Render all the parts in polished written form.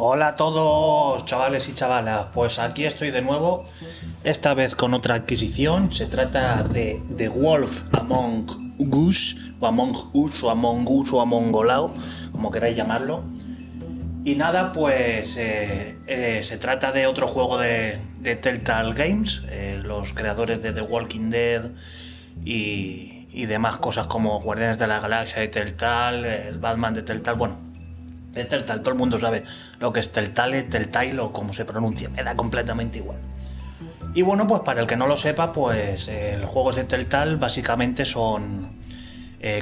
Hola a todos, chavales y chavalas. Pues aquí estoy de nuevo, esta vez con otra adquisición. Se trata de The Wolf Among Us, o Among Us, o Among Us, o Amongolao, como queráis llamarlo. Y nada, pues se trata de otro juego de Telltale Games, los creadores de The Walking Dead y demás cosas como Guardianes de la Galaxia de Telltale, el Batman de Telltale, bueno, de Telltale, todo el mundo sabe lo que es Telltale, Telltale o como se pronuncia, me da completamente igual. Y bueno, pues para el que no lo sepa, pues los juegos de Telltale básicamente son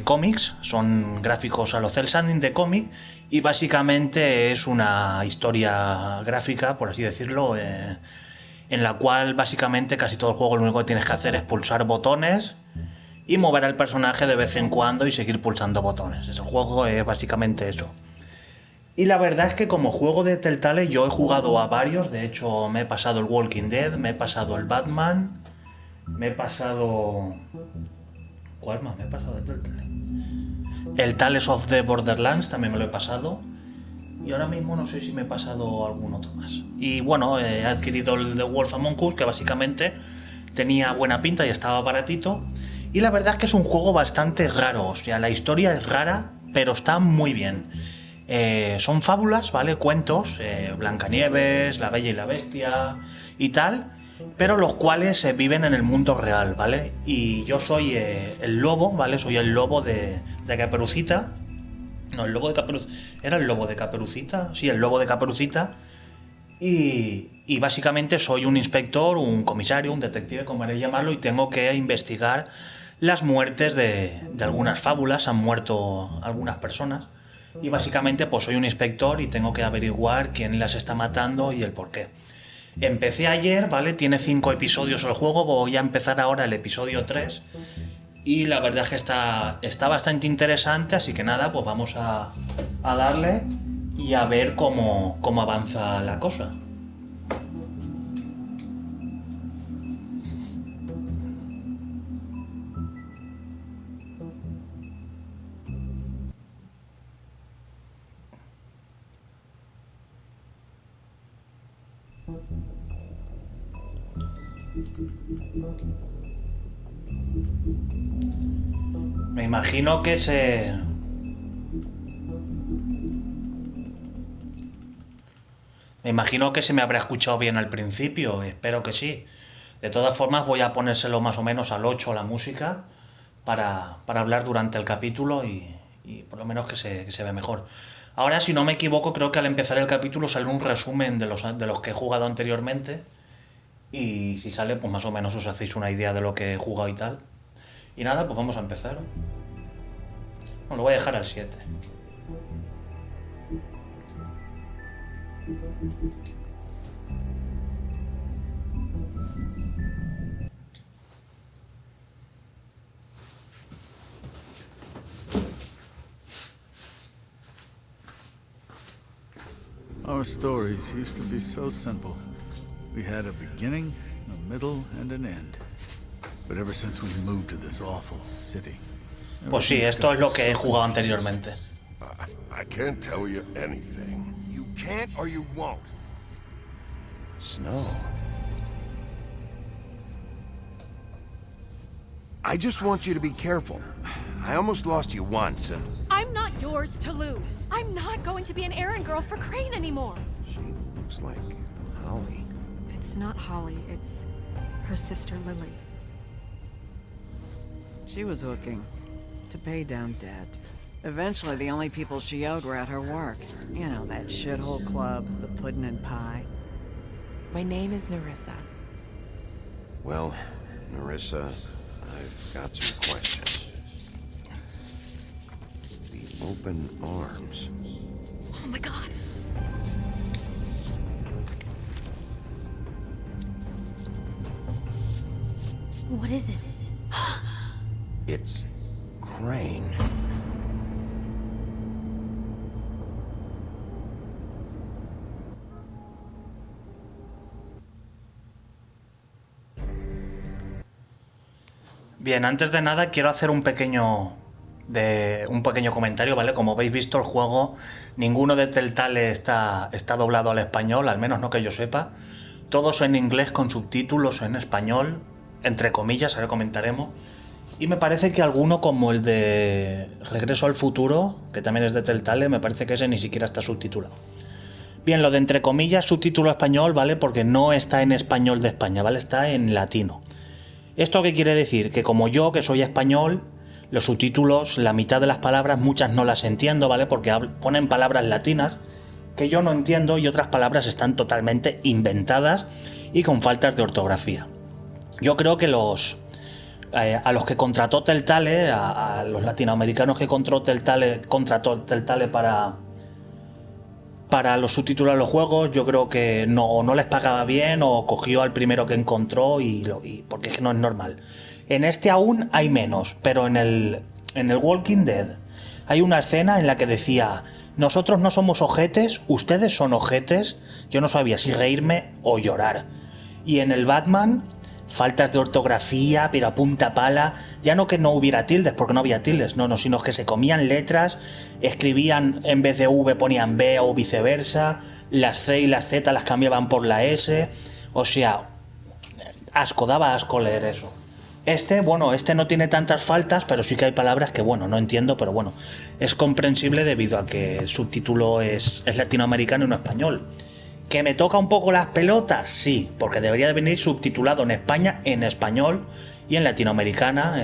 cómics, son gráficos a lo cel shading de cómic y básicamente es una historia gráfica, por así decirlo, en la cual básicamente casi todo el juego lo único que tienes que hacer es pulsar botones y mover al personaje de vez en cuando y seguir pulsando botones. El juego es básicamente eso. Y la verdad es que como juego de Telltale yo he jugado a varios, de hecho me he pasado el Walking Dead, me he pasado el Batman, me he pasado... ¿Cuál más me he pasado de Telltale? El Tales of the Borderlands también me lo he pasado. Y ahora mismo no sé si me he pasado algún otro más. Y bueno, he adquirido el The Wolf Among Us, que básicamente tenía buena pinta y estaba baratito. Y la verdad es que es un juego bastante raro. O sea, la historia es rara, pero está muy bien. Son fábulas, ¿vale? Cuentos, Blancanieves, La Bella y la Bestia y tal, pero los cuales viven en el mundo real, ¿vale? Y yo soy el lobo, ¿vale? Soy el lobo de Caperucita. No, el lobo de Caperucita. ¿Era el lobo de Caperucita? Sí, el lobo de Caperucita. Y básicamente soy un inspector, un comisario, un detective, como queréis llamarlo, y tengo que investigar las muertes de algunas fábulas. Han muerto algunas personas. Y básicamente pues soy un inspector y tengo que averiguar quién las está matando y el por qué. Empecé ayer, ¿vale? Tiene 5 episodios el juego, voy a empezar ahora el episodio 3 y la verdad es que está bastante interesante, así que nada, pues vamos a darle y a ver cómo avanza la cosa. Me imagino que se... Me imagino que se me habrá escuchado bien al principio, espero que sí. De todas formas voy a ponérselo más o menos al 8 la música para hablar durante el capítulo y por lo menos que se ve mejor. Ahora, si no me equivoco, creo que al empezar el capítulo sale un resumen de los que he jugado anteriormente y si sale, pues más o menos os hacéis una idea de lo que he jugado y tal. Y nada, pues vamos a empezar. Bueno, lo voy a dejar al 7. Our stories used to be so simple. We had a beginning, a middle, and an end. But ever since we moved to this awful city, Pues sí, everything's esto es gotten lo que he so jugado confused. anteriormente. I can't tell you anything. You can't or you won't. Snow. I just want you to be careful. I almost lost you once, and... I'm not yours to lose. I'm not going to be an errand girl for Crane anymore. She looks like Holly. It's not Holly, it's her sister Lily. She was looking to pay down debt. Eventually, the only people she owed were at her work. You know, that shithole club, the Puddin' and Pie. My name is Nerissa. Well, Nerissa, I've got some questions. The open arms. Oh my god. What is it? It's Crane. Bien, antes de nada quiero hacer un pequeño de un pequeño comentario, ¿vale? Como habéis visto, el juego, ninguno de Telltale está doblado al español, al menos no que yo sepa. Todos en inglés con subtítulos en español, entre comillas, ahora comentaremos. Y me parece que alguno como el de Regreso al Futuro, que también es de Telltale, me parece que ese ni siquiera está subtitulado. Bien, lo de entre comillas subtítulo español, ¿vale? Porque no está en español de España, ¿vale? Está en latino. ¿Esto qué quiere decir? Que como yo, que soy español, los subtítulos, la mitad de las palabras, muchas no las entiendo, ¿vale? Porque ponen palabras latinas que yo no entiendo y otras palabras están totalmente inventadas y con faltas de ortografía. Yo creo que a los que contrató Telltale, a los latinoamericanos que contrató Telltale para los subtítulos de los juegos, yo creo que no les pagaba bien o cogió al primero que encontró porque es que no es normal. En este aún hay menos, pero en el Walking Dead hay una escena en la que decía: nosotros no somos ojetes, ustedes son ojetes. Yo no sabía si reírme o llorar. Y en el Batman, faltas de ortografía, pero a punta pala. Ya no que no hubiera tildes, porque no había tildes, no, sino que se comían letras, escribían en vez de V ponían B o viceversa, las C y las Z las cambiaban por la S. O sea, daba asco leer eso. Este no tiene tantas faltas, pero sí que hay palabras que, no entiendo, pero es comprensible debido a que el subtítulo es latinoamericano y no español. ¿Que me toca un poco las pelotas? Sí, porque debería de venir subtitulado en España en español y en latinoamericano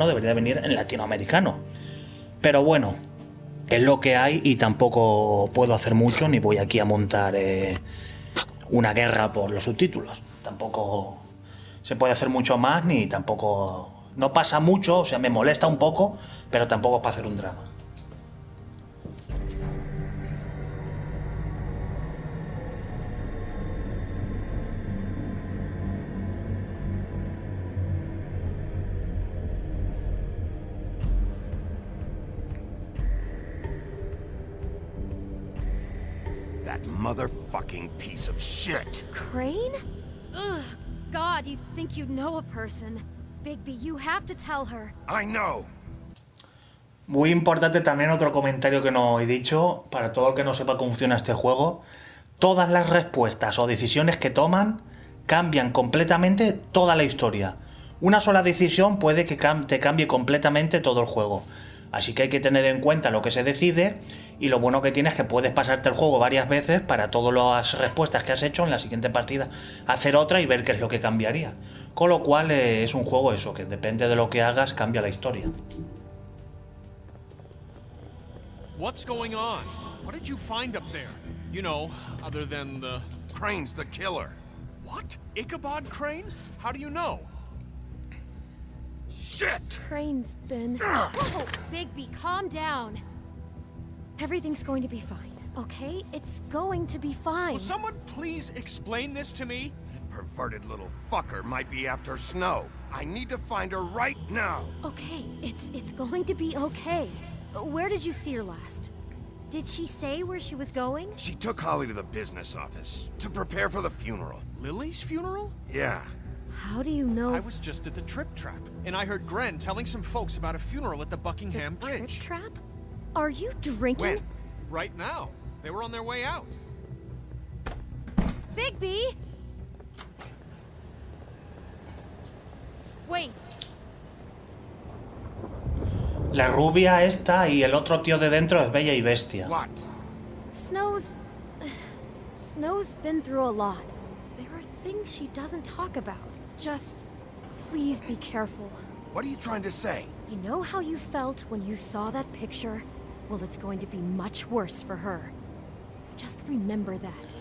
debería de venir en latinoamericano. Pero bueno, es lo que hay y tampoco puedo hacer mucho ni voy aquí a montar una guerra por los subtítulos. Tampoco se puede hacer mucho más ni tampoco... No pasa mucho, o sea, me molesta un poco, pero tampoco es para hacer un drama. That motherfucking piece of shit. Crane? Ugh, God, you think you know a person. Bigby, you have to tell her. I know. Muy importante también otro comentario que no he dicho, para todo el que no sepa cómo funciona este juego. Todas las respuestas o decisiones que toman cambian completamente toda la historia. Una sola decisión puede que te cambie completamente todo el juego. Así que hay que tener en cuenta lo que se decide, y lo bueno que tienes es que puedes pasarte el juego varias veces para todas las respuestas que has hecho en la siguiente partida hacer otra y ver qué es lo que cambiaría. Con lo cual es un juego eso, que depende de lo que hagas cambia la historia. What's going on? What did you find up there? You know, other than the... Crane's the killer. What? Ichabod Crane? How do you know? Shit! Crane's been... Whoa! Bigby, calm down. Everything's going to be fine, okay? It's going to be fine. Will someone please explain this to me? That perverted little fucker might be after Snow. I need to find her right now. Okay, it's going to be okay. Where did you see her last? Did she say where she was going? She took Holly to the business office to prepare for the funeral. Lily's funeral? Yeah. How do you know? I was just at the Trip Trap, and I heard Gren telling some folks about a funeral at the Buckingham Bridge. Trip Trap? Are you drinking? When? Right now. They were on their way out. Bigby! Wait. La rubia esta y el otro tío de dentro es Bella y Bestia. What? Snow's been through a lot. There are things she doesn't talk about. Just, please be careful. What are you trying to say? You know how you felt when you saw that picture? Well, it's going to be much worse for her. Just remember that.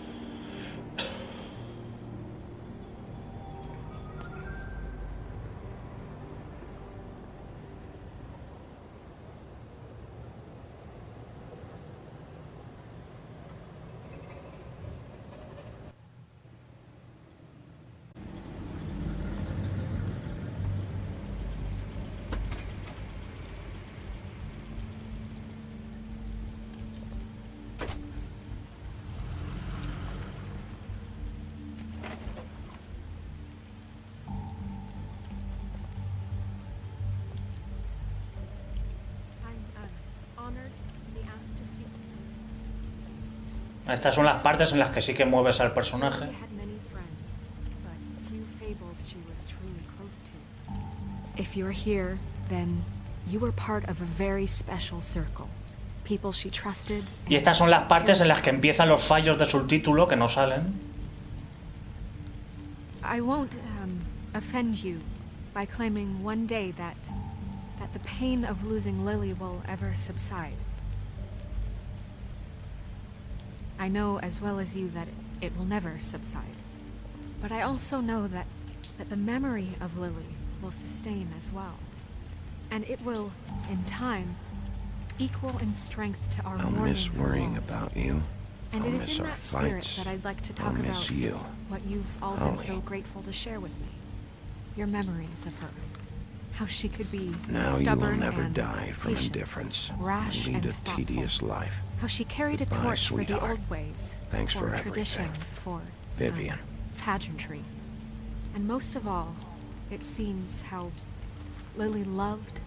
Estas son las partes en las que sí que mueves al personaje. Lily had many friends, but few fables she was truly close to. If you're here, then you were part of a very special circle. People she trusted. Y estas son las partes en las que empiezan los fallos de subtítulo que no salen. I won't offend you by claiming one day that the pain of losing Lily will ever subside. I know as well as you that it will never subside. But I also know that the memory of Lily will sustain as well. And it will, in time, equal in strength to our I'll mourning miss worrying walls. about you. And I'll it is miss in our that spirit fights. that I'd like to I'll talk miss about you. what you've all been so Holly. grateful to share with me. Your memories of her. How she could be Now you will stubborn never and die from patient, indifference. rash Lead and a thoughtful. tedious life. How she carried a Goodbye, torch for the sweetheart. old ways. Thanks for tradition, everything. for Vivian. pageantry. And most of all, it seems how Lily loved,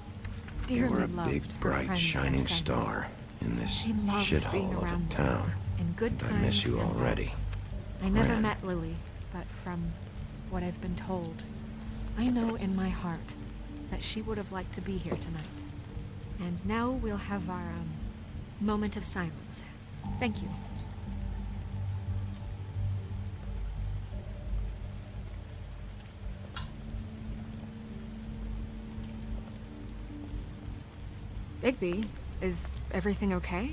You dearly were a loved big, her bright, friends and shining family. star in this She loved being shithole of around a them, town. in good And times I miss you and bad. already. I never Ran. met Lily, but from what I've been told, I know in my heart that she would have liked to be here tonight. And now we'll have our moment of silence. Thank you. Bigby, is everything okay?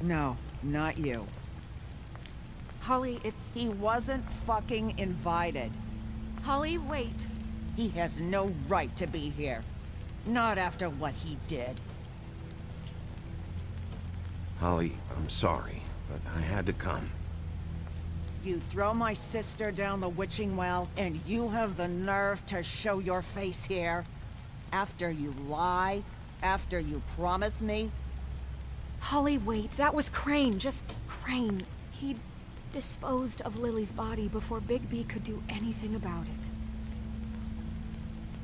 No, not you. Holly, it's... He wasn't fucking invited. Holly, wait. He has no right to be here. Not after what he did. Holly, I'm sorry, but I had to come. You throw my sister down the witching well, and you have the nerve to show your face here? After you lie? After you promise me? Holly, wait. That was Crane. Just Crane. He'd disposed of Lily's body before Bigby could do anything about it.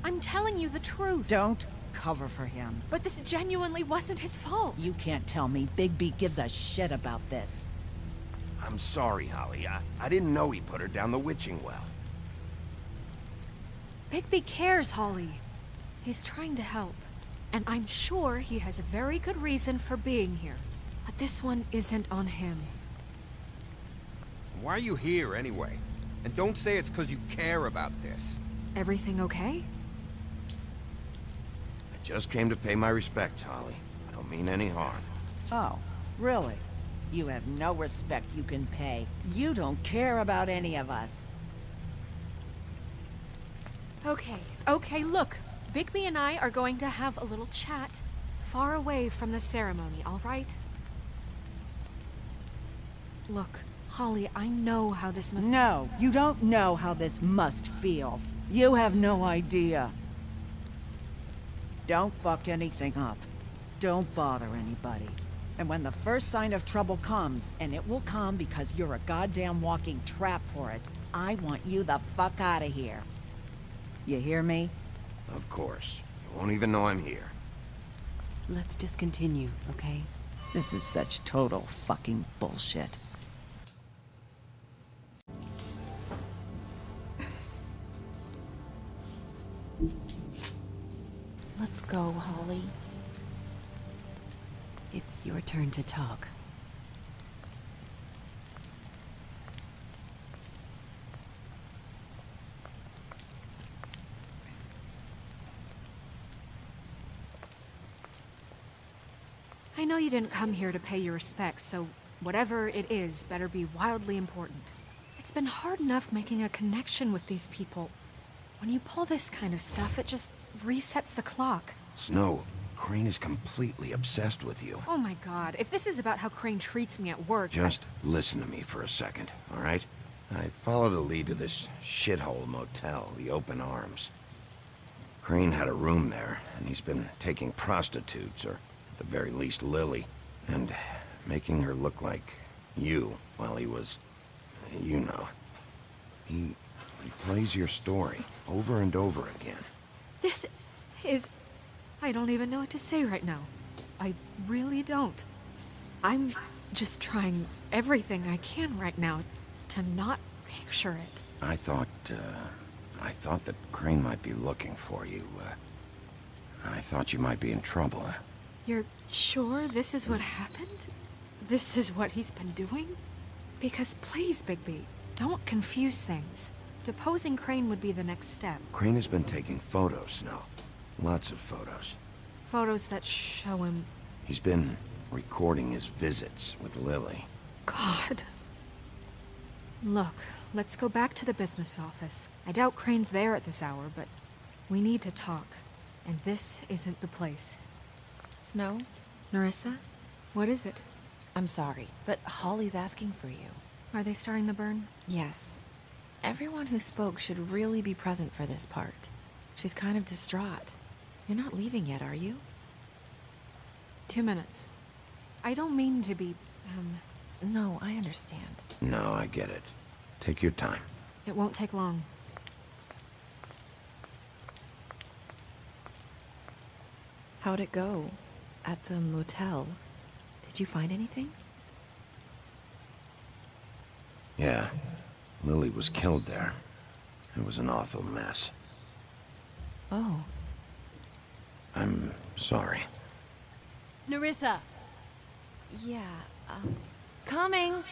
I'm telling you the truth. Don't cover for him. But this genuinely wasn't his fault. You can't tell me Bigby gives a shit about this. I'm sorry, Holly. I didn't know he put her down the witching well. Bigby cares, Holly. He's trying to help. And I'm sure he has a very good reason for being here. But this one isn't on him. Why are you here, anyway? And don't say it's because you care about this. Everything okay? I just came to pay my respects, Holly. I don't mean any harm. Oh, really? You have no respect you can pay. You don't care about any of us. Okay, look. Bigby and I are going to have a little chat far away from the ceremony, all right? Look, Holly, I know how this must... No, you don't know how this must feel. You have no idea. Don't fuck anything up. Don't bother anybody. And when the first sign of trouble comes, and it will come because you're a goddamn walking trap for it, I want you the fuck out of here. You hear me? Of course. You won't even know I'm here. Let's just continue, okay? This is such total fucking bullshit. Let's go, Holly. It's your turn to talk. I know you didn't come here to pay your respects, so whatever it is better be wildly important. It's been hard enough making a connection with these people. When you pull this kind of stuff, it just resets the clock. Snow, Crane is completely obsessed with you. Oh my god, if this is about how Crane treats me at work... Just listen to me for a second, all right? I followed a lead to this shithole motel, the Open Arms. Crane had a room there, and he's been taking prostitutes, or at the very least Lily, and making her look like you while he was... you know. He plays your story over and over again. This is... I don't even know what to say right now. I really don't. I'm just trying everything I can right now to not picture it. I thought that Crane might be looking for you. I thought you might be in trouble. You're sure this is what happened? This is what he's been doing? Because please, Bigby, don't confuse things. Deposing Crane would be the next step. Crane has been taking photos, Snow. Lots of photos. Photos that show him... He's been recording his visits with Lily. God. Look, let's go back to the business office. I doubt Crane's there at this hour, but we need to talk. And this isn't the place. Snow? Nerissa? What is it? I'm sorry, but Holly's asking for you. Are they starting the burn? Yes. Everyone who spoke should really be present for this part. She's kind of distraught. You're not leaving yet, are you? 2 minutes. I don't mean to be, No, I understand. No, I get it. Take your time. It won't take long. How'd it go? At the motel? Did you find anything? Yeah. Lily was killed there. It was an awful mess. Oh. I'm sorry. Nerissa! Yeah, coming!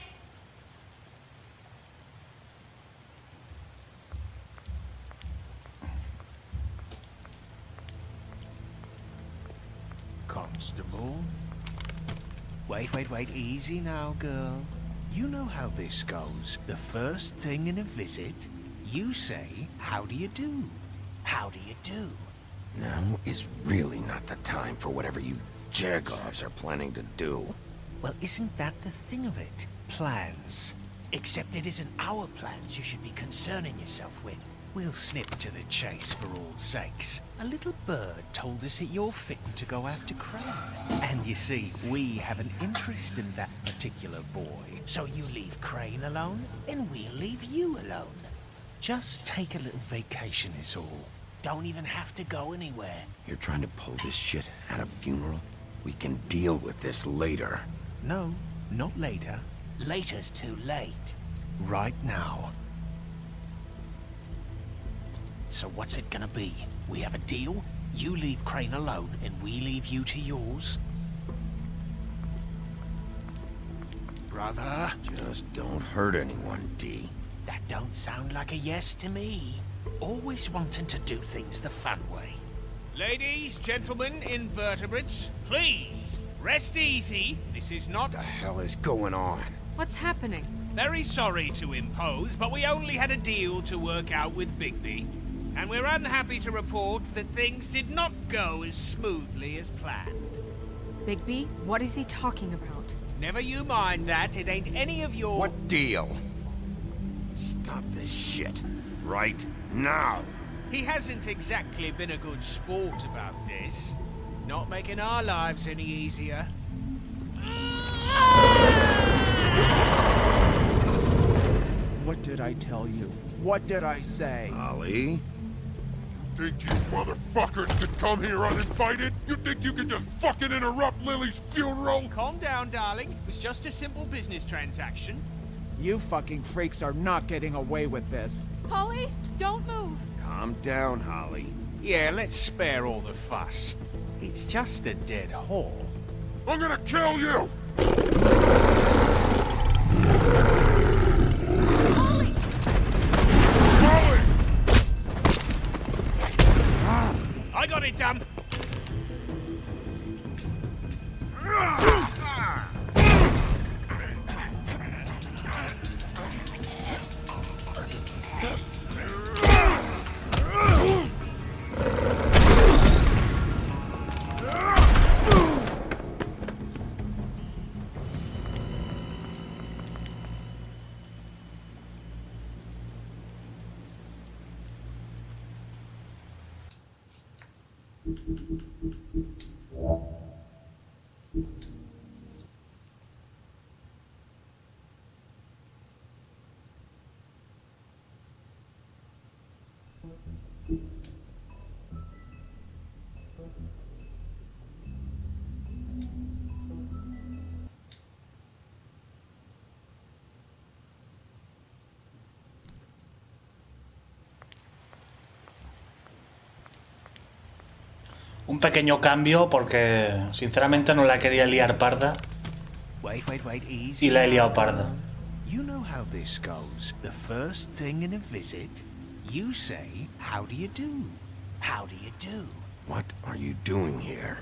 Constable? Wait, easy now, girl. You know how this goes. The first thing in a visit, you say, how do you do? How do you do? Now is really not the time for whatever you Jagovs are planning to do. Well, isn't that the thing of it? Plans. Except it isn't our plans you should be concerning yourself with. We'll snip to the chase for all sakes. A little bird told us that you're fitting to go after Crane. And you see, we have an interest in that particular boy. So you leave Crane alone, and we'll leave you alone. Just take a little vacation is all. Don't even have to go anywhere. You're trying to pull this shit at a funeral? We can deal with this later. No, not later. Later's too late. Right now. So what's it gonna be? We have a deal? You leave Crane alone, and we leave you to yours? Brother? Just don't hurt anyone, D. That don't sound like a yes to me. Always wanting to do things the fun way. Ladies, gentlemen, invertebrates, please, rest easy. This is not... What the hell is going on? What's happening? Very sorry to impose, but we only had a deal to work out with Bigby. And we're unhappy to report that things did not go as smoothly as planned. Bigby, what is he talking about? Never you mind that, it ain't any of your... What deal? Stop this shit. Right now. He hasn't exactly been a good sport about this. Not making our lives any easier. What did I tell you? What did I say? Ollie? Think you motherfuckers could come here uninvited? You think you can just fucking interrupt Lily's funeral? Calm down, darling. It was just a simple business transaction. You fucking freaks are not getting away with this. Holly, don't move! Calm down, Holly. Yeah, let's spare all the fuss. It's just a dead horse. I'm gonna kill you! Holly! Holly! I got it, dumb. Un pequeño cambio porque sinceramente no la quería liar parda. Wait, easy. Y la he liado parda. You know how this goes. The first thing in a visit, you say, how do you do? How do you do? What are you doing here?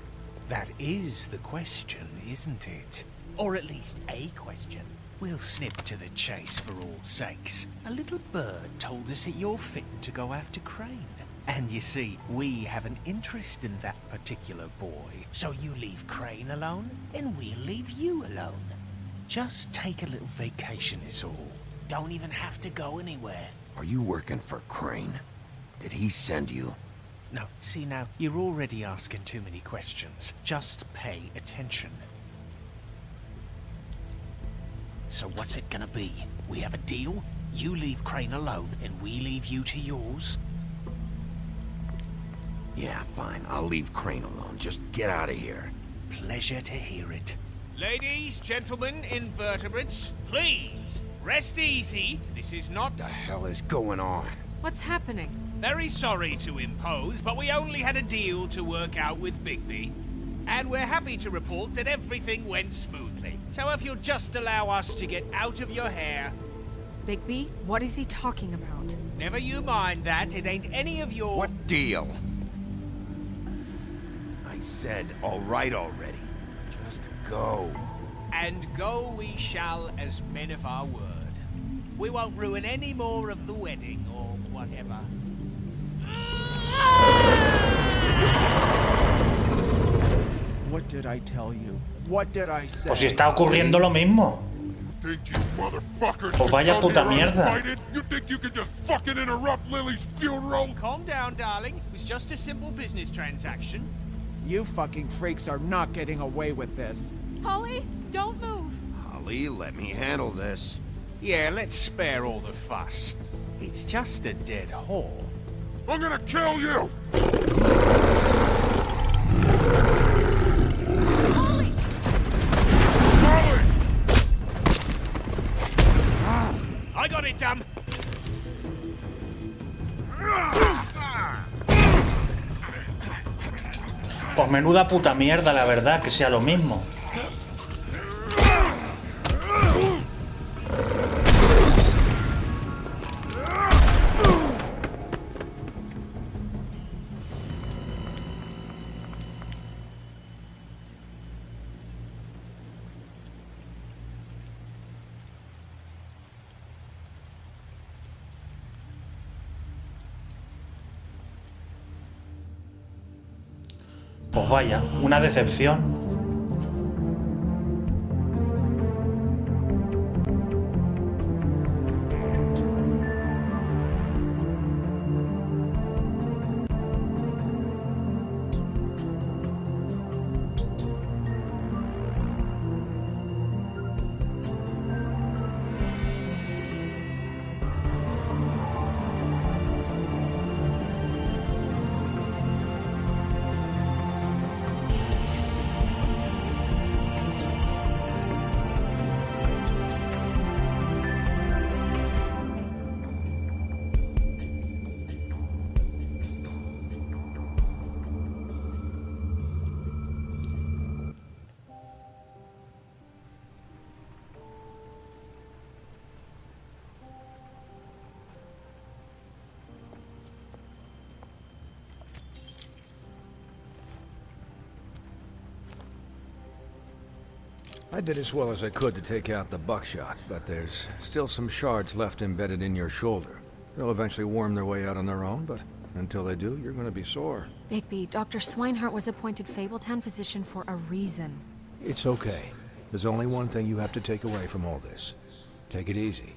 That is the question, isn't it? Or at least a question. We'll snip to the chase for all sakes. A little bird told us that you're fitting to go after Crane. And you see, we have an interest in that particular boy. So you leave Crane alone, and we'll leave you alone. Just take a little vacation is all. Don't even have to go anywhere. Are you working for Crane? Did he send you? No, see now, you're already asking too many questions. Just pay attention. So what's it gonna be? We have a deal? You leave Crane alone, and we leave you to yours? Yeah, fine. I'll leave Crane alone. Just get out of here. Pleasure to hear it. Ladies, gentlemen, invertebrates, please, rest easy. This is not... What the hell is going on? What's happening? Very sorry to impose, but we only had a deal to work out with Bigby. And we're happy to report that everything went smoothly. So if you'll just allow us to get out of your hair... Bigby, what is he talking about? Never you mind that, it ain't any of your... What deal? I said all right already. Just go. And go we shall as men of our word. We won't ruin any more of the wedding or whatever. What did I tell you? What did I say? Pues si está ocurriendo lo mismo. Think you motherfuckers Pues can vaya come puta here mierda. uninvited? You think you can just fucking interrupt Lily's funeral? Calm down, darling. It was just a simple business transaction. You fucking freaks are not getting away with this. Holly, don't move. Holly, let me handle this. Yeah, let's spare all the fuss. It's just a dead whore. I'm gonna kill you! Holly! Holly! I got it, damn. Pues menuda puta mierda, la verdad, que sea lo mismo. Pues vaya, una decepción. I did as well as I could to take out the buckshot, but there's still some shards left embedded in your shoulder. They'll eventually worm their way out on their own, but until they do, you're gonna be sore. Bigby, Dr. Swinehart was appointed Fabletown physician for a reason. It's okay. There's only one thing you have to take away from all this. Take it easy.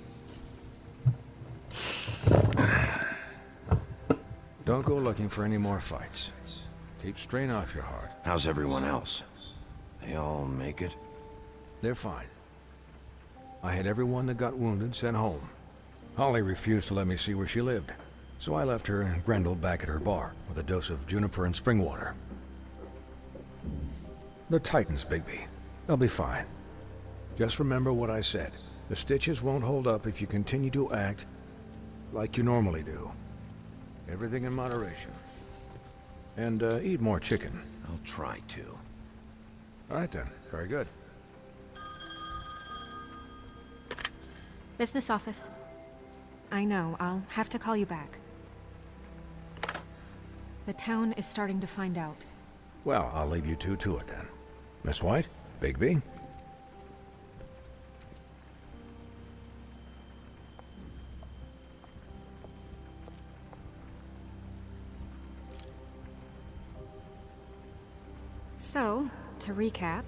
Don't go looking for any more fights. Keep strain off your heart. How's everyone else? They all make it? They're fine. I had everyone that got wounded sent home. Holly refused to let me see where she lived, so I left her and Grendel back at her bar with a dose of juniper and spring water. They're Titans, Bigby. They'll be fine. Just remember what I said. The stitches won't hold up if you continue to act like you normally do. Everything in moderation. And eat more chicken. I'll try to. All right then. Very good. Business office. I know, I'll have to call you back. The town is starting to find out. Well, I'll leave you two to it then. Miss White, Bigby. So, to recap,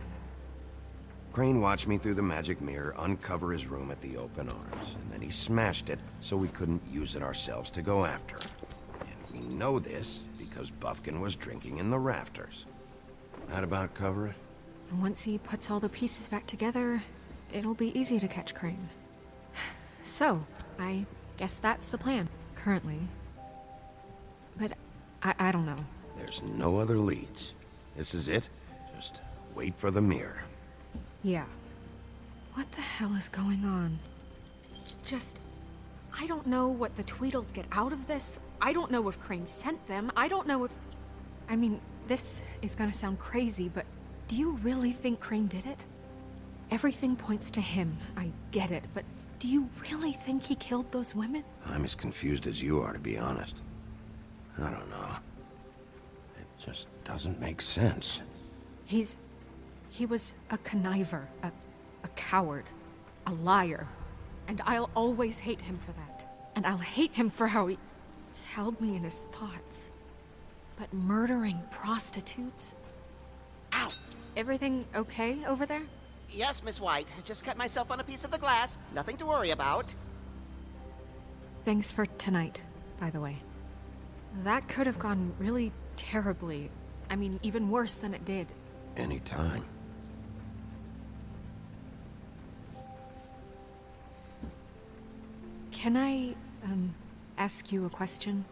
Crane watched me through the magic mirror uncover his room at the open arms, and then he smashed it so we couldn't use it ourselves to go after him. And we know this because Buffkin was drinking in the rafters. That about cover it? and once he puts all the pieces back together, it'll be easy to catch Crane. So, I guess that's the plan, currently. But I don't know. There's no other leads. This is it. Just wait for the mirror. Yeah. What the hell is going on? I don't know what the Tweedles get out of this. I don't know if Crane sent them. I don't know if... I mean, this is gonna sound crazy, but do you really think Crane did it? Everything points to him. I get it, but do you really think he killed those women? I'm as confused as you are, to be honest. I don't know. It just doesn't make sense. He was a conniver, a coward, a liar. And I'll always hate him for that. And I'll hate him for how he held me in his thoughts. But murdering prostitutes? Ow! Everything okay over there? Yes, Miss White. I just cut myself on a piece of the glass. Nothing to worry about. Thanks for tonight, by the way. That could have gone really terribly. I mean, even worse than it did. Anytime. Can I, ask you a question?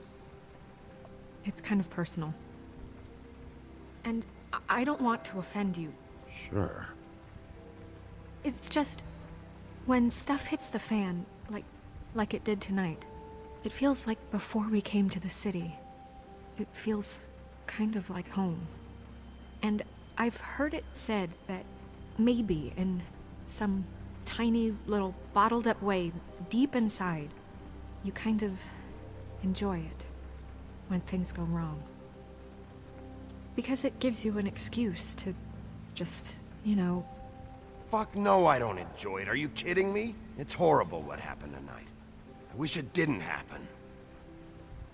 It's kind of personal. And I don't want to offend you. Sure. It's just... when stuff hits the fan, like it did tonight, it feels like before we came to the city. It feels kind of like home. And I've heard it said that maybe in some tiny little bottled up way deep inside, you kind of enjoy it when things go wrong. Because it gives you an excuse to just, you know... Fuck no, I don't enjoy it. Are you kidding me? It's horrible what happened tonight. I wish it didn't happen.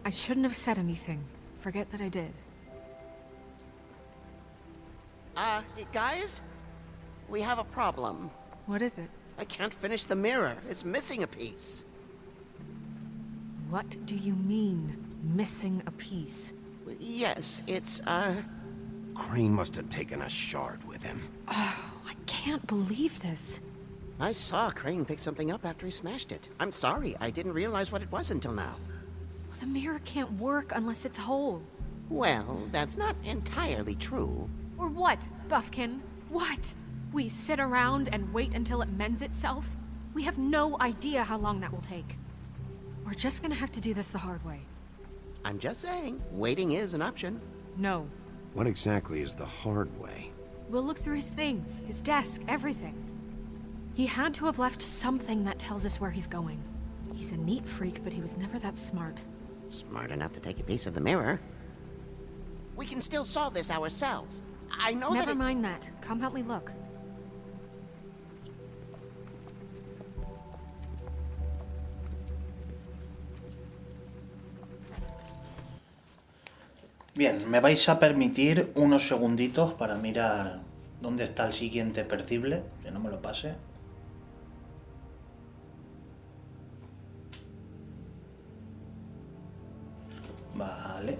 I shouldn't have said anything. Forget that I did. Guys? We have a problem. What is it? I can't finish the mirror. It's missing a piece. What do you mean, missing a piece? Yes, it's, Crane must have taken a shard with him. Oh, I can't believe this. I saw Crane pick something up after he smashed it. I'm sorry, I didn't realize what it was until now. Well, the mirror can't work unless it's whole. Well, that's not entirely true. Or what, Buffkin? What? We sit around and wait until it mends itself? We have no idea how long that will take. We're just gonna have to do this the hard way. I'm just saying, waiting is an option. No. What exactly is the hard way? We'll look through his things, his desk, everything. He had to have left something that tells us where he's going. He's a neat freak, but he was never that smart. Smart enough to take a piece of the mirror. We can still solve this ourselves. I know Never mind that. Come help me look. Bien, me vais a permitir unos segunditos para mirar dónde está el siguiente percible, que no me lo pase. Vale.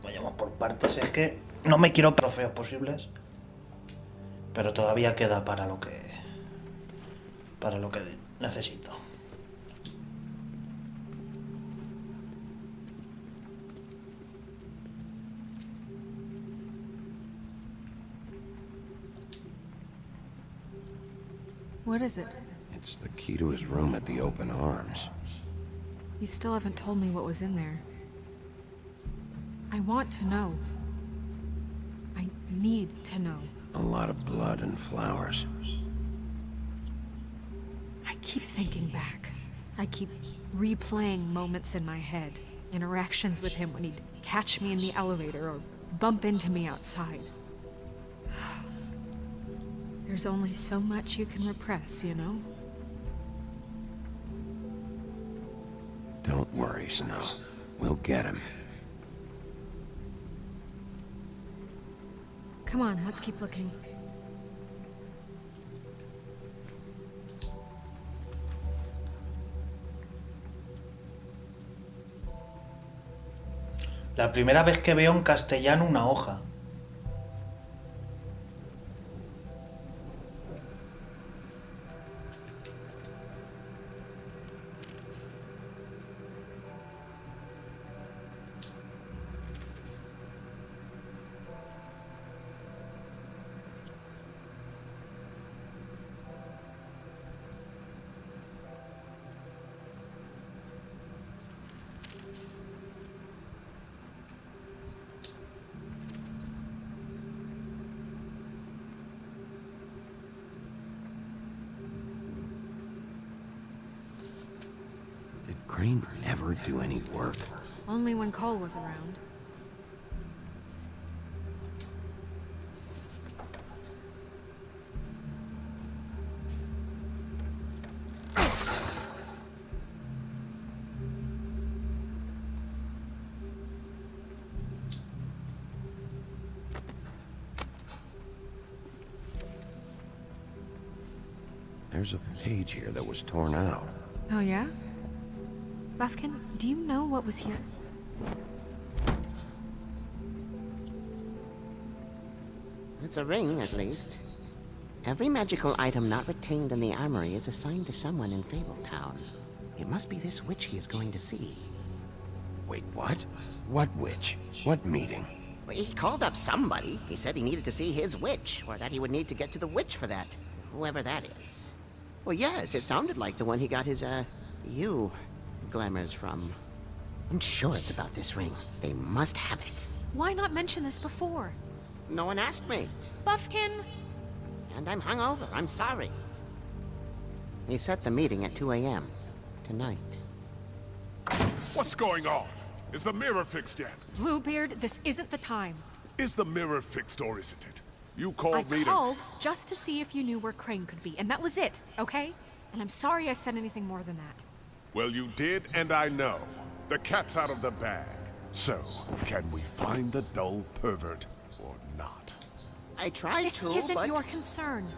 Vayamos por partes, es que no me quiero trofeos posibles, pero todavía queda para lo que necesito. What is it? It's the key to his room at the open arms. You still haven't told me what was in there. I want to know. I need to know. A lot of blood and flowers. I keep thinking back. I keep replaying moments in my head. Interactions with him when he'd catch me in the elevator or bump into me outside. There's only so much you can repress, you know? Don't worry, Snow. We'll get him. Come on, let's keep looking. La primera vez que veo en castellano una hoja. Did Crane ever do any work? Only when Cole was around. There's a page here that was torn out. Oh yeah? Buffkin, do you know what was here? It's a ring, at least. Every magical item not retained in the armory is assigned to someone in Fabletown. It must be this witch he is going to see. Wait, what? What witch? What meeting? Well, he called up somebody. He said he needed to see his witch, or that he would need to get to the witch for that. Whoever that is. Well, yes, it sounded like the one he got his, glamours from. I'm sure it's about this ring. They must have it. Why not mention this before? No one asked me. Buffkin! And I'm hungover. I'm sorry. He set the meeting at 2 a.m. tonight. What's going on? Is the mirror fixed yet? Bluebeard, this isn't the time. Is the mirror fixed or isn't it? You called me I to... called just to see if you knew where Crane could be, and that was it, okay? And I'm sorry I said anything more than that. Well, you did, and I know. The cat's out of the bag. So, can we find the dull pervert or not? I tried this to, isn't but... your concern.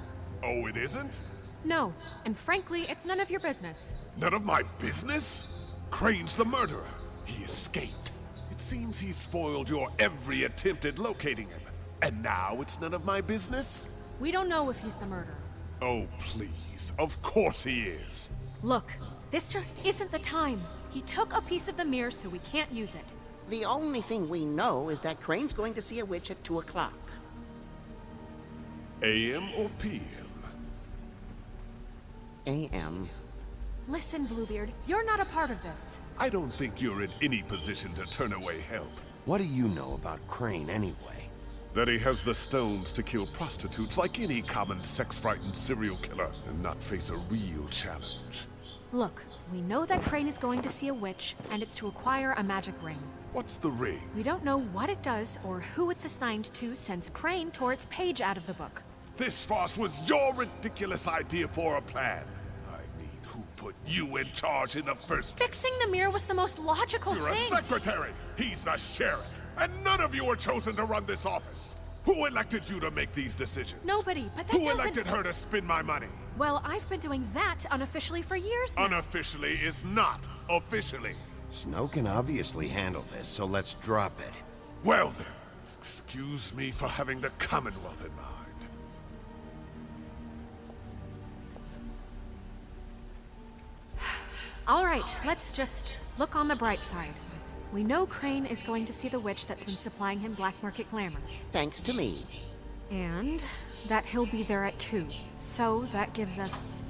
Oh, it isn't? No, and frankly, it's none of your business. None of my business? Crane's the murderer. He escaped. It seems he spoiled your every attempt at locating him. And now it's none of my business? We don't know if he's the murderer. Oh, please. Of course he is. Look, this just isn't the time. He took a piece of the mirror, so we can't use it. The only thing we know is that Crane's going to see a witch at 2 o'clock. AM or PM? AM. Listen, Bluebeard, you're not a part of this. I don't think you're in any position to turn away help. What do you know about Crane anyway? That he has the stones to kill prostitutes like any common sex-frightened serial killer and not face a real challenge. Look, we know that Crane is going to see a witch, and it's to acquire a magic ring. What's the ring? We don't know what it does or who it's assigned to since Crane tore its page out of the book. This farce was your ridiculous idea for a plan. I mean, who put you in charge in the first place? Fixing the mirror was the most logical You're thing. a secretary. He's the sheriff. And none of you were chosen to run this office. Who elected you to make these decisions? Nobody, but that Who doesn't... elected her to spend my money? Well, I've been doing that unofficially for years now. Unofficially is not officially. Snow can obviously handle this, so let's drop it. Well then, excuse me for having the Commonwealth in mind. All right, let's just look on the bright side. We know Crane is going to see the witch that's been supplying him black market glamours. Thanks to me. And that he'll be there at 2. So that gives us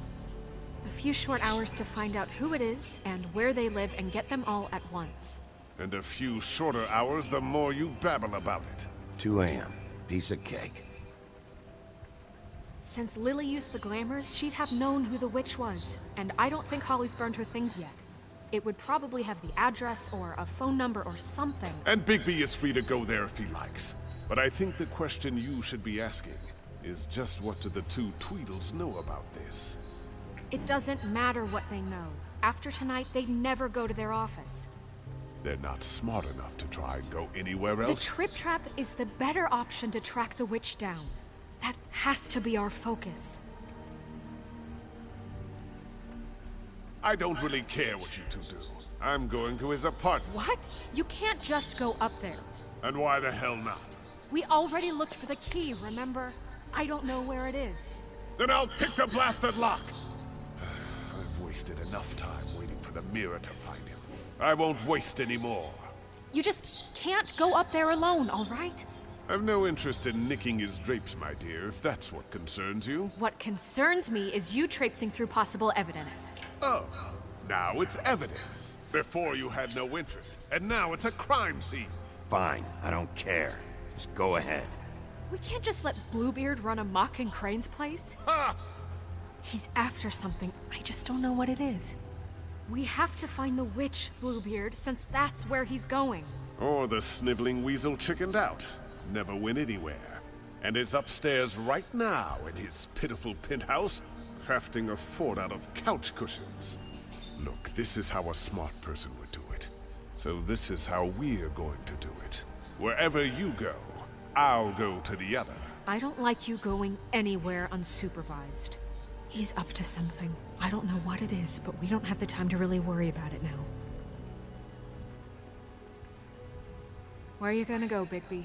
a few short hours to find out who it is and where they live and get them all at once. And a few shorter hours, the more you babble about it. 2 a.m. Piece of cake. Since Lily used the glamours, she'd have known who the witch was. And I don't think Holly's burned her things yet. It would probably have the address or a phone number or something. And Bigby is free to go there if he likes. But I think the question you should be asking is just what do the two Tweedles know about this? It doesn't matter what they know. After tonight, they'd never go to their office. They're not smart enough to try and go anywhere The else. Trip Trap is the better option to track the witch down. That has to be our focus. I don't really care what you two do. I'm going to his apartment. What? You can't just go up there. And why the hell not? We already looked for the key, remember? I don't know where it is. Then I'll pick the blasted lock! I've wasted enough time waiting for the mirror to find him. I won't waste any more. You just can't go up there alone, all right? I've no interest in nicking his drapes, my dear, if that's what concerns you. What concerns me is you traipsing through possible evidence. Oh, now it's evidence. Before you had no interest, and now it's a crime scene. Fine, I don't care. Just go ahead. We can't just let Bluebeard run amok in Crane's place. Ha! He's after something. I just don't know what it is. We have to find the witch, Bluebeard, since that's where he's going. Or the sniveling weasel chickened out. Never went anywhere. And is upstairs right now in his pitiful penthouse, crafting a fort out of couch cushions. Look, this is how a smart person would do it. So this is how we're going to do it. Wherever you go, I'll go to the other. I don't like you going anywhere unsupervised. He's up to something. I don't know what it is, but we don't have the time to really worry about it now. Where are you gonna go, Bigby?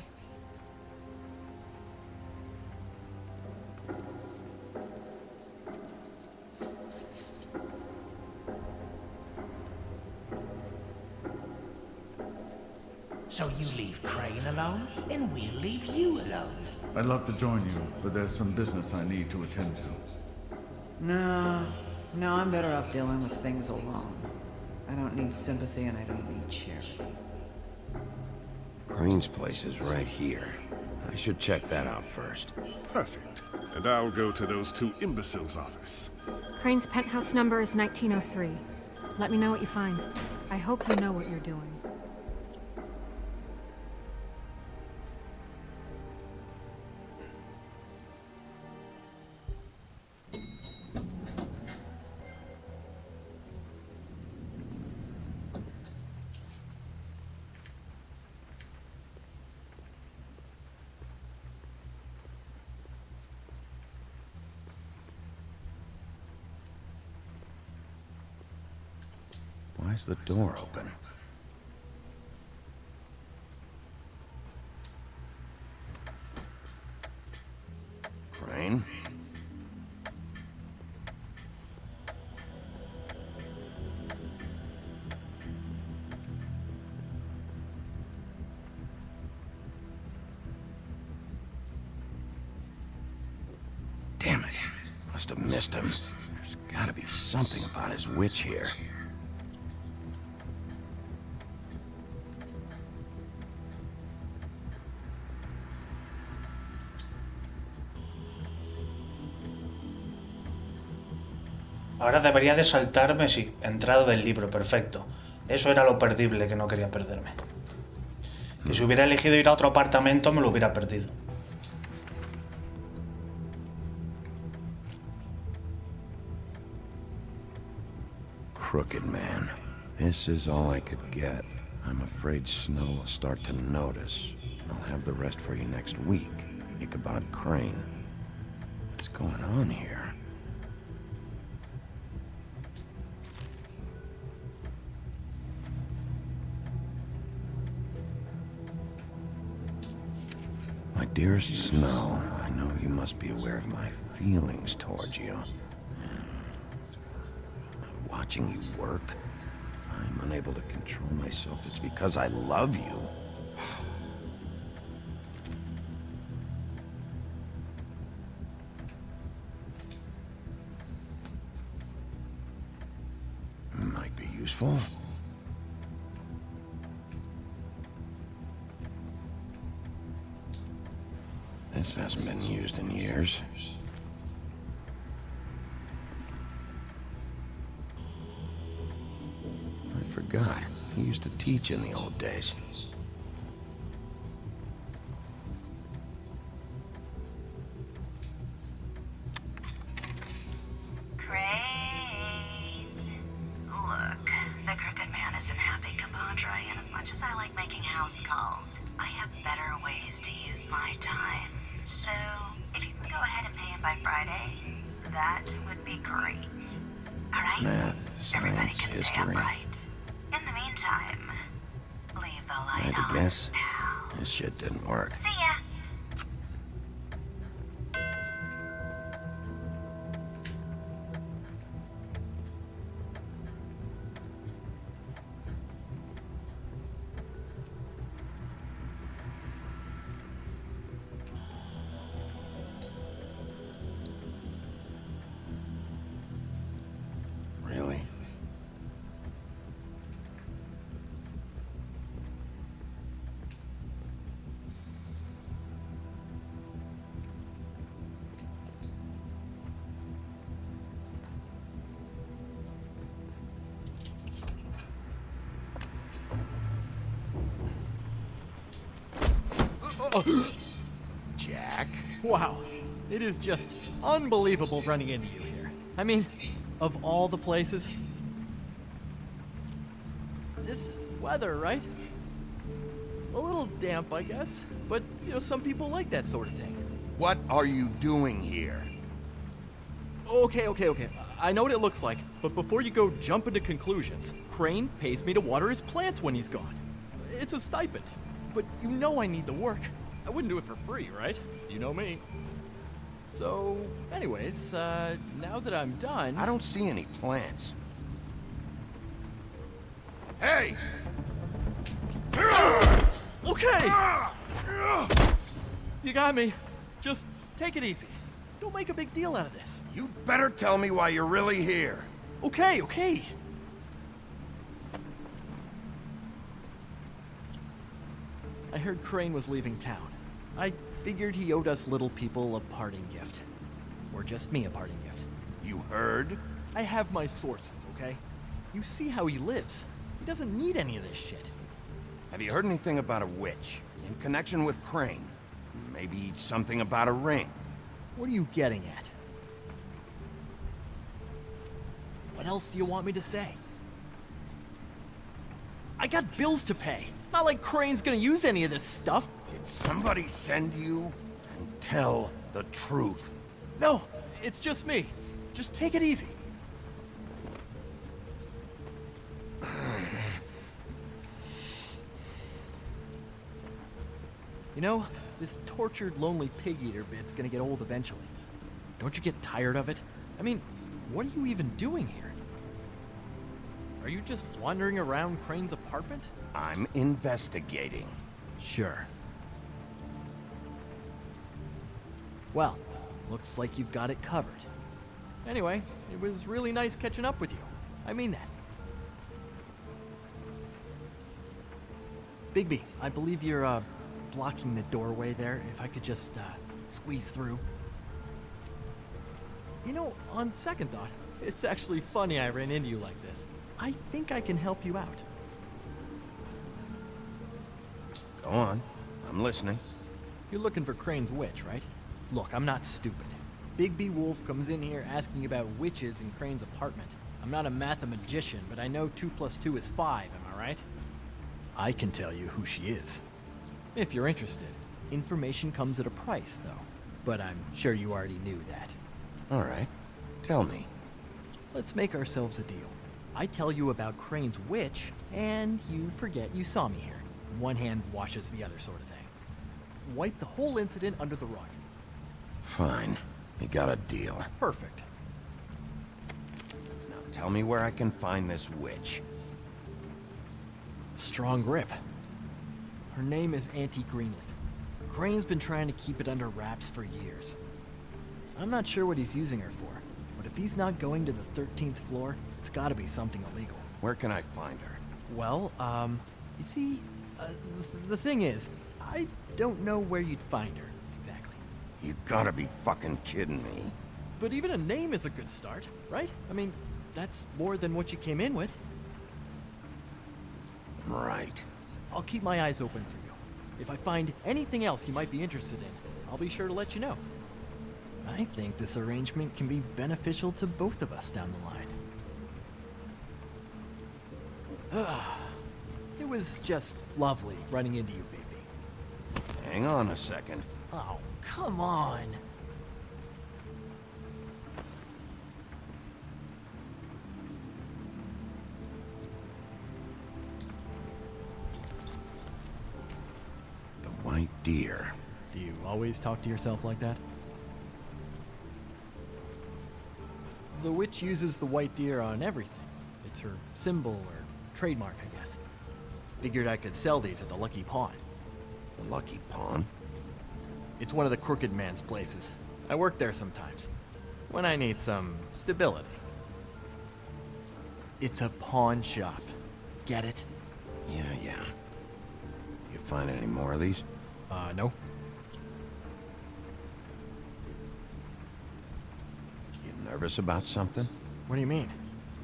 So you leave Crane alone, and we'll leave you alone. I'd love to join you, but there's some business I need to attend to. No, I'm better off dealing with things alone. I don't need sympathy and I don't need charity. Crane's place is right here. I should check that out first. Perfect. And I'll go to those two imbeciles' office. Crane's penthouse number is 1903. Let me know what you find. I hope you know what you're doing. Why's the door open? Crane? Damn it. Must have missed him. There's gotta be something about his witch here. Ahora debería de saltarme, sí, entrada del libro, perfecto. Eso era lo perdible que no quería perderme. Que si hubiera elegido ir a otro apartamento me lo hubiera perdido. Crooked man. This is all I could get. I'm afraid Snow will start to notice. I'll have the rest for you next week. Ichabod Crane. What's going on here? My dearest Snow, I know you must be aware of my feelings towards you. Watching you work, if I'm unable to control myself, it's because I love you. Might be useful. This hasn't been used in years. I forgot. He used to teach in the old days. Look, the Crooked Man isn't happy, compadre, and as much as I like making house calls, I have better ways to use my time. So, if you can go ahead and pay him by Friday, that would be great. Alright? Math, Everybody science, can stay history. upright. In the meantime, leave the I light had to on, guess. pal. This shit didn't work. See ya! Really? Jack? Wow. It is just unbelievable running into you here. I mean, of all the places. This weather, right? A little damp, I guess. But, some people like that sort of thing. What are you doing here? Okay. I know what it looks like, but before you go jumping to conclusions, Crane pays me to water his plants when he's gone. It's a stipend, but I need the work. I wouldn't do it for free, right? You know me. So, anyways, now that I'm done... I don't see any plants. Hey! Okay! You got me. Just take it easy. Don't make a big deal out of this. You better tell me why you're really here. Okay. I heard Crane was leaving town. I figured he owed us little people a parting gift. Or just me a parting gift. You heard? I have my sources, okay? You see how he lives. He doesn't need any of this shit. Have you heard anything about a witch in connection with Crane? Maybe something about a ring. What are you getting at? What else do you want me to say? I got bills to pay. Not like Crane's gonna use any of this stuff. Did somebody send you? And tell the truth. No, it's just me. Just take it easy. This tortured, lonely pig-eater bit's gonna get old eventually. Don't you get tired of it? I mean, what are you even doing here? Are you just wandering around Crane's apartment? I'm investigating. Sure. Well, looks like you've got it covered. Anyway, it was really nice catching up with you. I mean that. Bigby, I believe you're, blocking the doorway there. If I could just, squeeze through. On second thought, it's actually funny I ran into you like this. I think I can help you out. Go on. I'm listening. You're looking for Crane's witch, right? Look, I'm not stupid. Bigby Wolf comes in here asking about witches in Crane's apartment. I'm not a mathematician, but I know 2 + 2 is 5, am I right? I can tell you who she is. If you're interested. Information comes at a price, though. But I'm sure you already knew that. All right. Tell me. Let's make ourselves a deal. I tell you about Crane's witch, and you forget you saw me here. One hand washes the other sort of thing. Wipe the whole incident under the rug. Fine. You got a deal. Perfect. Now tell me where I can find this witch. Strong grip. Her name is Auntie Greenleaf. Crane's been trying to keep it under wraps for years. I'm not sure what he's using her for, but if he's not going to the 13th floor, it's gotta be something illegal. Where can I find her? Well, you see, the thing is, I don't know where you'd find her, exactly. You gotta be fucking kidding me. But even a name is a good start, right? I mean, that's more than what you came in with. Right. I'll keep my eyes open for you. If I find anything else you might be interested in, I'll be sure to let you know. I think this arrangement can be beneficial to both of us down the line. It was just lovely running into you, baby. Hang on a second. Oh, come on. The white deer. Do you always talk to yourself like that? The witch uses the white deer on everything. It's her symbol or trademark, I guess. Figured I could sell these at the Lucky Pawn. The Lucky Pawn? It's one of the crooked man's places. I work there sometimes, when I need some stability. It's a pawn shop. Get it? Yeah. You find any more of these? No. You nervous about something? What do you mean?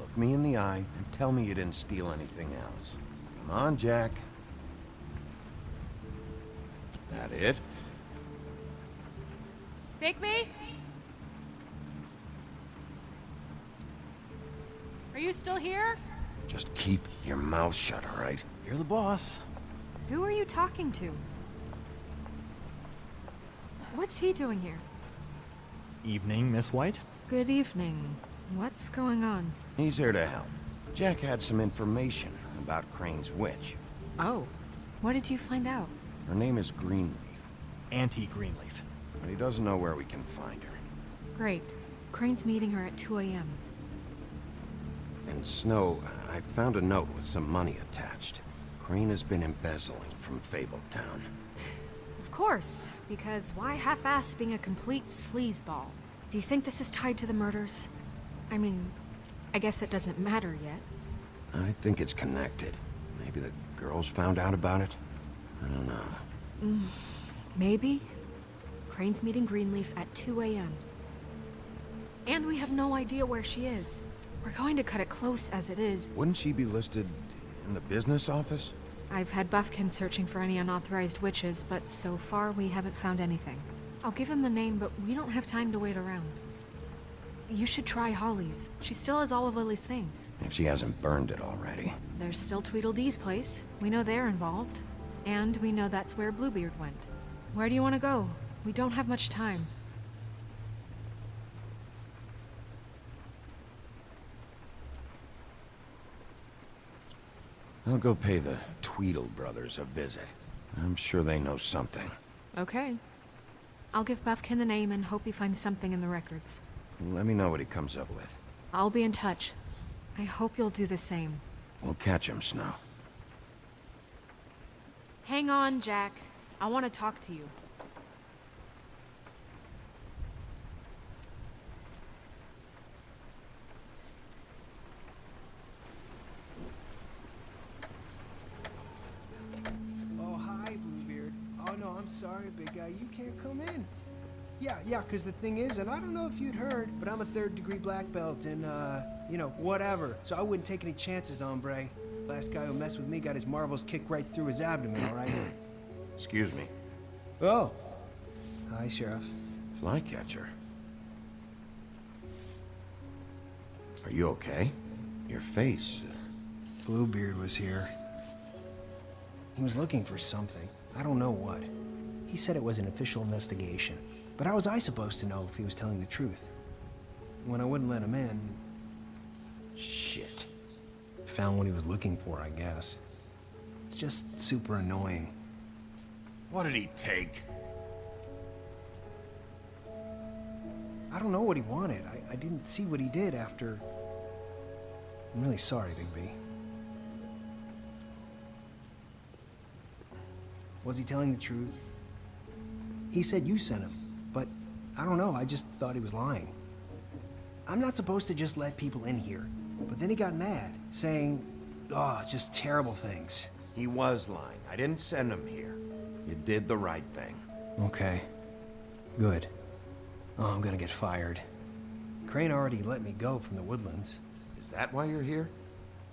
Look me in the eye and tell me you didn't steal anything else. Come on, Jack. That it? Bigby? Are you still here? Just keep your mouth shut, all right? You're the boss. Who are you talking to? What's he doing here? Evening, Miss White. Good evening. What's going on? He's here to help. Jack had some information about Crane's witch. Oh. What did you find out? Her name is Greenleaf. Auntie Greenleaf. But he doesn't know where we can find her. Great. Crane's meeting her at 2 a.m. And Snow, I found a note with some money attached. Crane has been embezzling from Fabletown. Of course, because why half-ass being a complete sleazeball? Do you think this is tied to the murders? I mean, I guess it doesn't matter yet. I think it's connected. Maybe the girls found out about it? I don't know. Maybe. Crane's meeting Greenleaf at 2 a.m. And we have no idea where she is. We're going to cut it close as it is. Wouldn't she be listed in the business office? I've had Buffkin searching for any unauthorized witches, but so far we haven't found anything. I'll give him the name, but we don't have time to wait around. You should try Holly's. She still has all of Lily's things. If she hasn't burned it already. There's still Tweedledee's place. We know they're involved. And we know that's where Bluebeard went. Where do you want to go? We don't have much time. I'll go pay the Tweedle brothers a visit. I'm sure they know something. Okay. I'll give Buffkin the name and hope he finds something in the records. Let me know what he comes up with. I'll be in touch. I hope you'll do the same. We'll catch him, Snow. Hang on, Jack. I want to talk to you. Oh, hi, Bluebeard. Oh, no, I'm sorry, big guy. You can't come in. Yeah, because the thing is, and I don't know if you'd heard, but I'm a third-degree black belt and, you know, whatever. So I wouldn't take any chances, hombre. Last guy who messed with me got his marbles kicked right through his abdomen, all right? Excuse me. Oh. Hi, Sheriff. Flycatcher. Are you okay? Your face... Bluebeard was here. He was looking for something. I don't know what. He said it was an official investigation. But how was I supposed to know if he was telling the truth? When I wouldn't let him in... Shit. Found what he was looking for, I guess. It's just super annoying. What did he take? I don't know what he wanted. I didn't see what he did after... I'm really sorry, Bigby. Was he telling the truth? He said you sent him, but I don't know, I just thought he was lying. I'm not supposed to just let people in here, but then he got mad, saying, oh, just terrible things. He was lying. I didn't send him here. You did the right thing. Okay. Good. Oh, I'm gonna get fired. Crane already let me go from the Woodlands. Is that why you're here?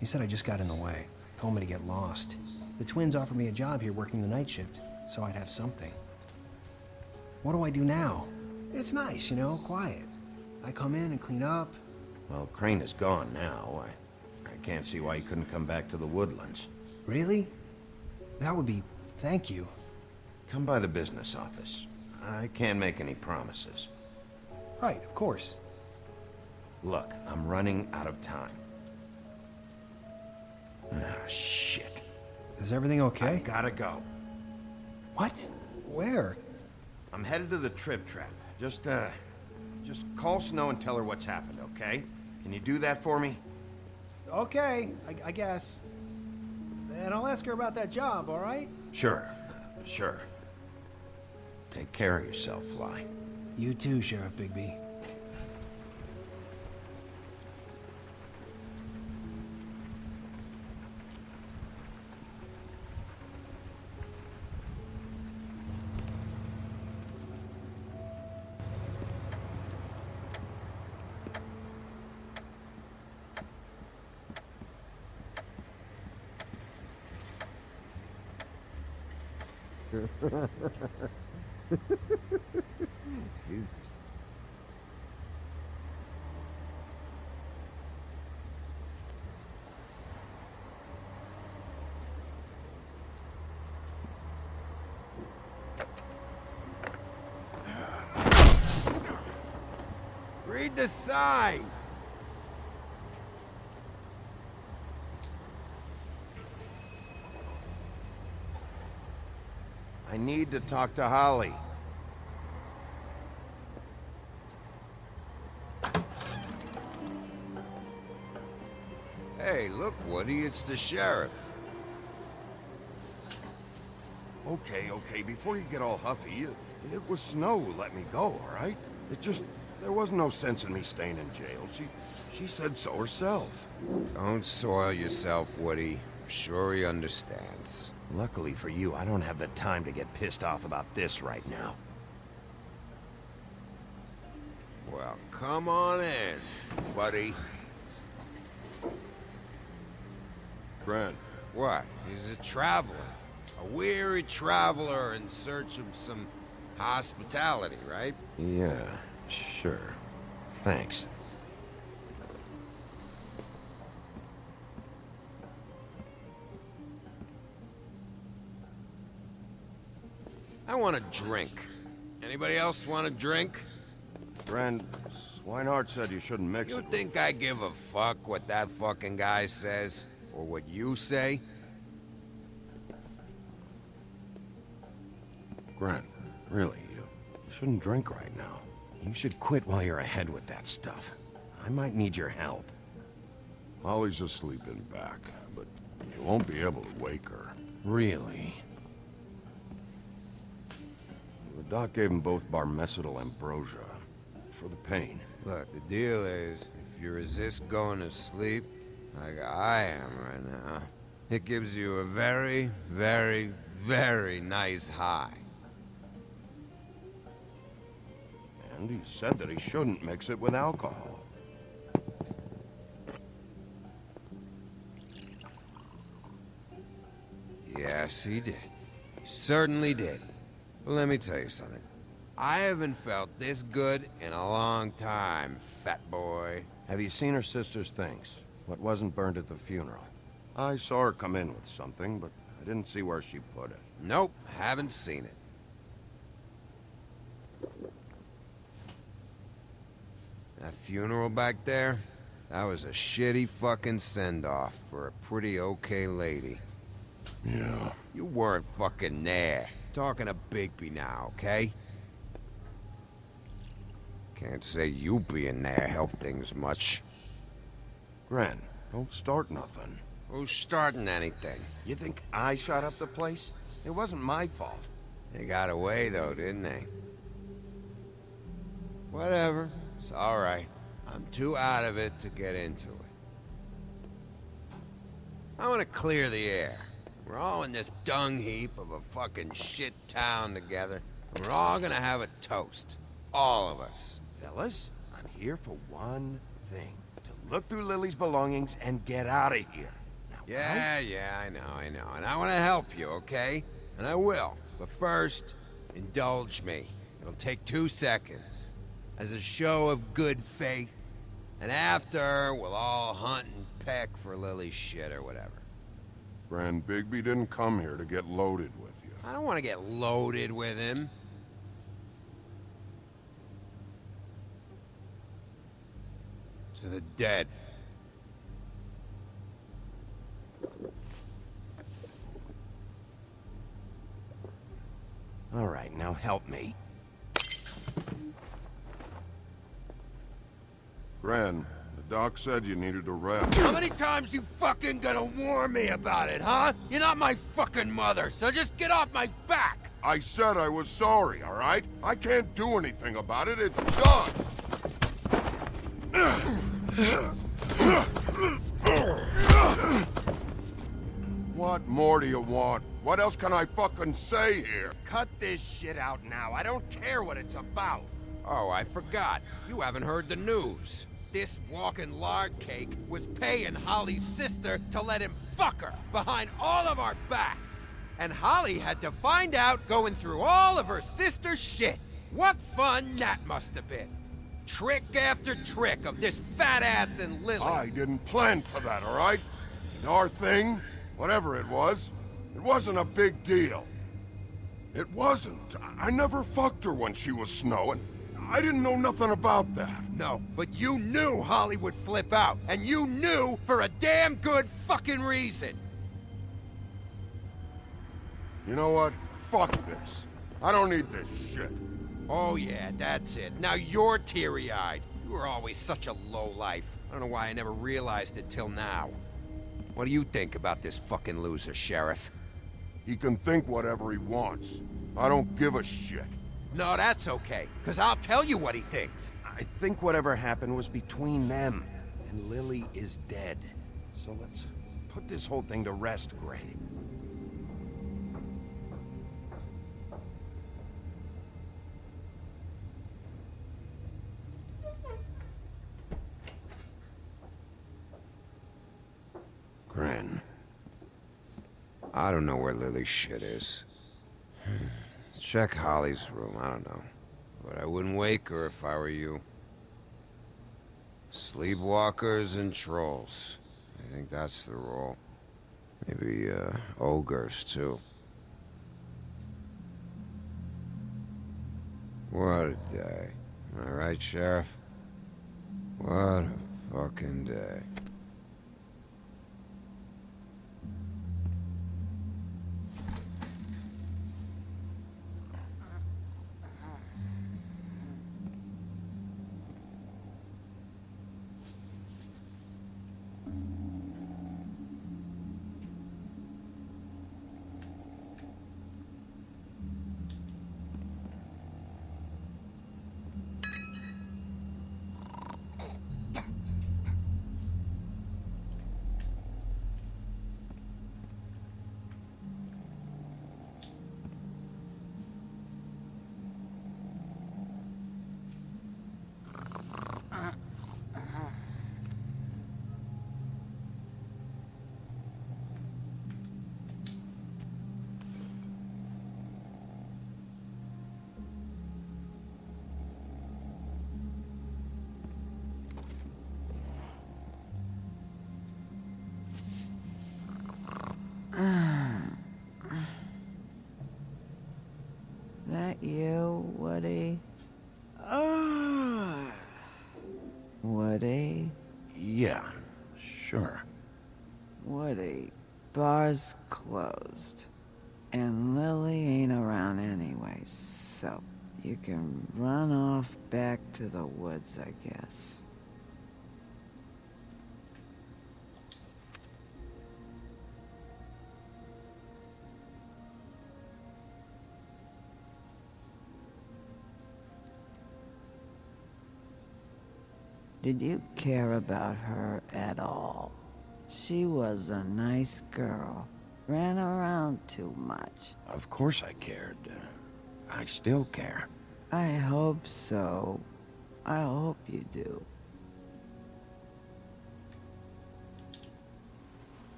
He said I just got in the way. Told me to get lost. The twins offered me a job here working the night shift, so I'd have something. What do I do now? It's nice, you know, quiet. I come in and clean up. Well, Crane is gone now. I can't see why he couldn't come back to the Woodlands. Really? That would be... thank you. Come by the business office. I can't make any promises. Right, of course. Look, I'm running out of time. Ah, shit. Is everything okay? I gotta go. What? Where? I'm headed to the Trip Trap. Just call Snow and tell her what's happened, okay? Can you do that for me? Okay, I guess. And I'll ask her about that job, all right? Sure. Take care of yourself, Fly. You too, Sheriff Bigby. Read the sign! I need to talk to Holly. Hey, look, Woody, it's the sheriff. Okay, before you get all huffy, it was Snow who let me go, all right? There was no sense in me staying in jail. She said so herself. Don't soil yourself, Woody. I'm sure he understands. Luckily for you, I don't have the time to get pissed off about this right now. Well, come on in, buddy. Grant. What? He's a traveler. A weary traveler in search of some hospitality, right? Yeah, sure. Thanks. I want a drink. Anybody else want a drink? Brand, Swinehart said you shouldn't mix it. You think I give a fuck what that fucking guy says? Or what you say? Grant, really, you shouldn't drink right now. You should quit while you're ahead with that stuff. I might need your help. Holly's asleep in back, but you won't be able to wake her. Really? The doc gave them both Barmecidal ambrosia for the pain. Look, the deal is, if you resist going to sleep, like I am right now, it gives you a very, very, very nice high. And he said that he shouldn't mix it with alcohol. Yes, he did. He certainly did. But let me tell you something. I haven't felt this good in a long time, fat boy. Have you seen her sister's things? What wasn't burned at the funeral? I saw her come in with something, but I didn't see where she put it. Nope, haven't seen it. That funeral back there, that was a shitty fucking send-off for a pretty okay lady. Yeah. You weren't fucking there. Talking to Bigby now, okay? Can't say you being there helped things much. Gran, don't start nothing. Who's starting anything? You think I shot up the place? It wasn't my fault. They got away though, didn't they? Whatever. It's alright. I'm too out of it to get into it. I want to clear the air. We're all in this dung heap of a fucking shit town together. We're all gonna have a toast. All of us. Fellas, I'm here for one thing. To look through Lily's belongings and get out of here. Now, Yeah, I know. And I want to help you, okay? And I will. But first, indulge me. It'll take 2 seconds. As a show of good faith. And after, we'll all hunt and peck for Lily's shit or whatever. Grand Bigby didn't come here to get loaded with you. I don't want to get loaded with him. To the dead. All right, now help me. Gran, the doc said you needed a rest. How many times you fucking gonna warn me about it, huh? You're not my fucking mother, so just get off my back! I said I was sorry, all right? I can't do anything about it. It's done. What more do you want? What else can I fucking say here? Cut this shit out now. I don't care what it's about. Oh, I forgot. You haven't heard the news. This walking lard cake was paying Holly's sister to let him fuck her behind all of our backs. And Holly had to find out going through all of her sister's shit. What fun that must have been. Trick after trick of this fat ass and Lily. I didn't plan for that, all right? And our thing, whatever it wasn't a big deal. It wasn't. I never fucked her when she was snowing. I didn't know nothing about that. No, but you knew Holly would flip out, and you knew for a damn good fucking reason. You know what? Fuck this. I don't need this shit. Oh yeah, that's it. Now you're teary-eyed. You were always such a lowlife. I don't know why I never realized it till now. What do you think about this fucking loser, Sheriff? He can think whatever he wants. I don't give a shit. No, that's okay, because I'll tell you what he thinks. I think whatever happened was between them, and Lily is dead. So let's put this whole thing to rest, Granny. Gran. I don't know where Lily's shit is. Check Holly's room, I don't know. But I wouldn't wake her if I were you. Sleepwalkers and trolls. I think that's the rule. Maybe, ogres, too. What a day. Am I right, Sheriff? What a fucking day. That you, Woody? Woody? Yeah, sure. Woody, bar's closed. And Lily ain't around anyway, so you can run off back to the woods, I guess. Did you care about her at all? She was a nice girl. Ran around too much. Of course I cared. I still care. I hope so. I hope you do.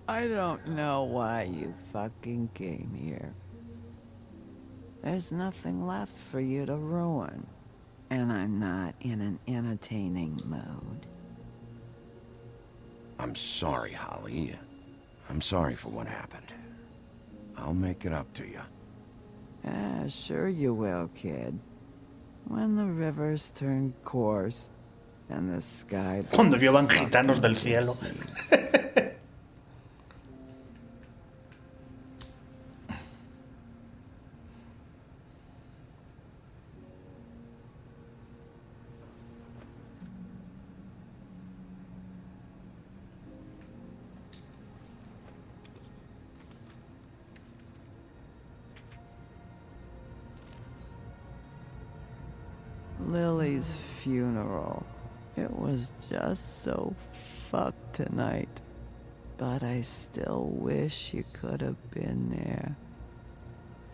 I don't know why you fucking came here. There's nothing left for you to ruin. And I'm not in an entertaining mood. I'm sorry, Holly. I'm sorry for what happened. I'll make it up to you. Sure you will, kid. When the rivers turn coarse and the sky... Cuando lluevan gitanos del cielo. Lily's funeral. It was just so fucked tonight. But I still wish you could have been there.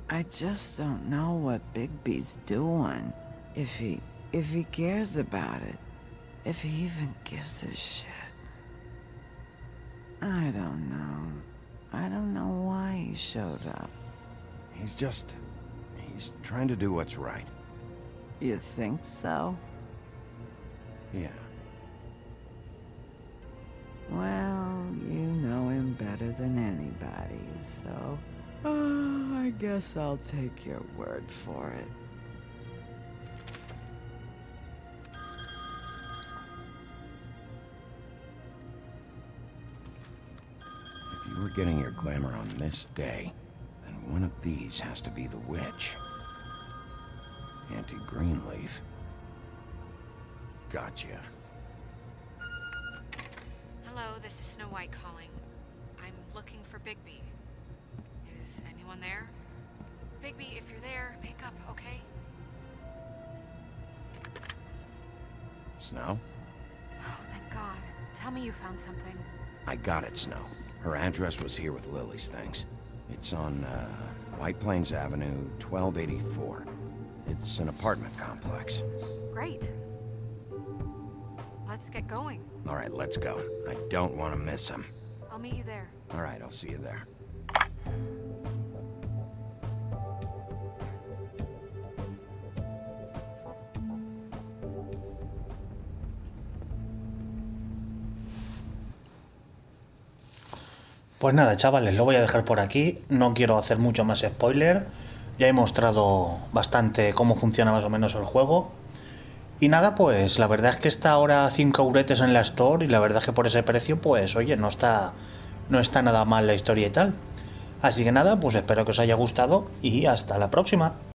I just don't know what Bigby's doing. If he cares about it. If he even gives a shit. I don't know. I don't know why he showed up. He's trying to do what's right. You think so? Yeah. Well, you know him better than anybody, so... I guess I'll take your word for it. If you were getting your glamour on this day, then one of these has to be the witch. Auntie Greenleaf. Gotcha. Hello, this is Snow White calling. I'm looking for Bigby. Is anyone there? Bigby, if you're there, pick up, okay? Snow? Oh, thank God. Tell me you found something. I got it, Snow. Her address was here with Lily's things. It's on, White Plains Avenue, 1284. It's an apartment complex. Great. Let's get going. All right, let's go. I don't want to miss him. I'll meet you there. All right, I'll see you there. Pues nada, chavales, lo voy a dejar por aquí. No quiero hacer mucho más spoiler. Ya he mostrado bastante cómo funciona más o menos el juego. Y nada, pues la verdad es que está ahora 5 euretes en la Store y la verdad es que por ese precio, pues oye, no está nada mal la historia y tal. Así que nada, pues espero que os haya gustado y hasta la próxima.